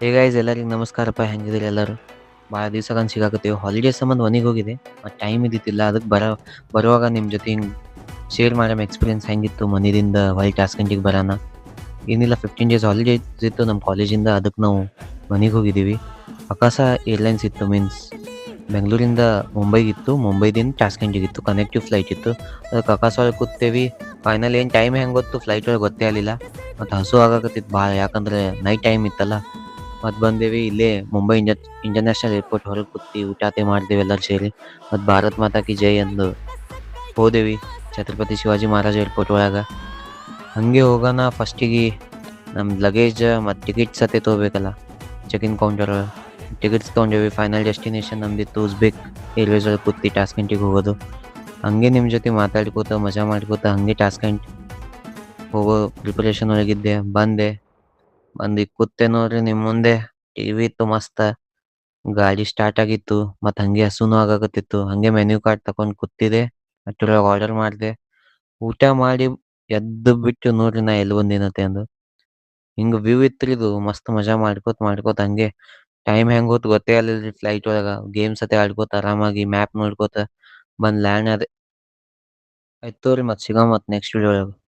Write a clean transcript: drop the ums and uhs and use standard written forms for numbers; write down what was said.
Hey guys ಎಲ್ಲರಿಗೂ ನಮಸ್ಕಾರಪ್ಪ. ಹೆಂಗಿದಿರಿ ಎಲ್ಲರೂ? ಭಾಳ ದಿವ್ಸಕ್ಕಂದ್ ಸಿಗಾಕತ್ತೀವಿ. ಹಾಲಿಡೇಸ್ ಸಂಬಂಧ ಮನೆಗೆ ಹೋಗಿದ್ದೆ. ಮತ್ತು ಟೈಮ್ ಇದ್ದಿದ್ದಿಲ್ಲ. ಅದಕ್ಕೆ ಬರುವಾಗ ನಿಮ್ಮ ಜೊತೆ ಹಿಂಗೆ ಶೇರ್ ಮಾಡಮ್ ಎಕ್ಸ್ಪೀರಿಯನ್ಸ್ ಹೆಂಗಿತ್ತು ಮನೆಯಿಂದ ಹೊಳ್ಳಿ ಟಾಸ್ಕೆಂಟಿಗೆ ಬರೋಣ. ಏನಿಲ್ಲ, 15 ಡೇಸ್ ಹಾಲಿಡೇಸ್ ಇತ್ತು ನಮ್ಮ ಕಾಲೇಜಿಂದ. ಅದಕ್ಕೆ ನಾವು ಮನೆಗೆ ಹೋಗಿದ್ದೀವಿ. ಆಕಾಶ ಏರ್ಲೈನ್ಸ್ ಇತ್ತು, ಮೀನ್ಸ್ ಬೆಂಗಳೂರಿಂದ ಮುಂಬೈಗಿತ್ತು, ಮುಂಬೈದಿಂದ ಟಾಸ್ಕೆಂಟಿಗಿತ್ತು. ಕನೆಕ್ಟಿವ್ ಫ್ಲೈಟ್ ಇತ್ತು. ಅದಕ್ಕೆ ಆಕಾಶ ಒಳಗೆ ಕೂತೇವಿ. ಫೈನಲ್ ಏನು ಟೈಮ್ ಹೆಂಗೆ ಗೊತ್ತು ಫ್ಲೈಟ್ ಒಳಗೆ ಗೊತ್ತೇ ಆಗಲಿಲ್ಲ. ಮತ್ತು ಹಸು ಆಗಾಕತ್ತಿತ್ತು ಭಾಳ, ಯಾಕಂದ್ರೆ ನೈಟ್ ಟೈಮ್ ಇತ್ತಲ್ಲ. ಮತ್ತು ಬಂದೇವಿ ಇಲ್ಲೇ ಮುಂಬೈ ಇಂಟರ್ನ್ಯಾಷನಲ್ ಏರ್ಪೋರ್ಟ್ ಹೊರಗೆ ಕೂತಿ ಊಟಾತೆ ಮಾಡಿದೆವು ಎಲ್ಲರೂ ಸೇರಿ. ಮತ್ತು ಭಾರತ್ ಮಾತಾ ಕಿ ಜೈ ಎಂದು ಹೋದೆವಿ ಛತ್ರಪತಿ ಶಿವಾಜಿ ಮಹಾರಾಜ್ ಏರ್ಪೋರ್ಟ್ ಒಳಗೆ. ಹಾಗೆ ಹೋಗೋಣ ಫಸ್ಟಿಗೆ ನಮ್ಮ ಲಗೇಜ್ ಮತ್ತು ಟಿಕೆಟ್ಸ್ ಸತೆ ತೊಗೋಬೇಕಲ್ಲ ಚೆಕ್-ಇನ್ ಕೌಂಟರ್. ಟಿಕೆಟ್ಸ್ ತೊಗೊಂಡೇವಿ. ಫೈನಲ್ ಡೆಸ್ಟಿನೇಷನ್ ನಮ್ದಿತ್ತು ಉಜ್ಬೇಕ್ ಏರ್ವೇಸ್ ಒಳಗೆ ಕೂತಿ ಟಾಸ್ಕೆಂಟಿಗೆ ಹೋಗೋದು. ಹಂಗೆ ನಿಮ್ಮ ಜೊತೆ ಮಾತಾಡ್ಕೋತ ಮಜಾ ಮಾಡ್ಕೋತ ಹಂಗೆ ಟಾಸ್ಕೆಂಟ್ ಹೋಗೋ ಪ್ರಿಪರೇಷನ್ ಒಳಗಿದ್ದೆ. ಬಂದು ಕೂತೆ ನೋಡ್ರಿ ನಿಮ್ಮ ಮುಂದೆ. ಟಿವಿ ಇತ್ತು ಮಸ್ತ, ಗಾಡಿ ಸ್ಟಾರ್ಟ್ ಆಗಿತ್ತು, ಮತ್ತು ಹಂಗೆ ಹಸುನೂ ಆಗಾಕತ್ತಿತ್ತು. ಹಂಗೆ ಮೆನ್ಯೂ ಕಾರ್ಡ್ ತಗೊಂಡು ಕೂತಿದೆ. ಅಷ್ಟರೊಳಗೆ ಆರ್ಡರ್ ಮಾಡಿದೆ. ಊಟ ಮಾಡಿ ಎದ್ದು ಬಿಟ್ಟು ನೋಡ್ರಿ ನಾ ಎಲ್ಲಿ ಬಂದಿನತ್ತೆ ಅಂದು. ಹಿಂಗೆ ವ್ಯೂ ಇತ್ತು ಇದು, ಮಸ್ತ್ ಮಜಾ ಮಾಡ್ಕೋತ ಹಂಗೆ ಟೈಮ್ ಹೆಂಗೆ ಹೋತು ಗೊತ್ತೇ ಆಗಲಿಲ್ಲ ಫ್ಲೈಟ್ ಒಳಗೆ. ಗೇಮ್ಸ್ ಸತೆ ಆಡ್ಕೋತ ಆರಾಮಾಗಿ ಮ್ಯಾಪ್ ನೋಡ್ಕೋತ ಬಂದು ಲ್ಯಾಂಡ್ ಆದೆ. ಆಯ್ತು ತೋರಿ, ಮತ್ತೆ ಸಿಗೋ, ಮತ್ತು ನೆಕ್ಸ್ಟ್ ವಿಡಿಯೋ ಒಳಗೆ.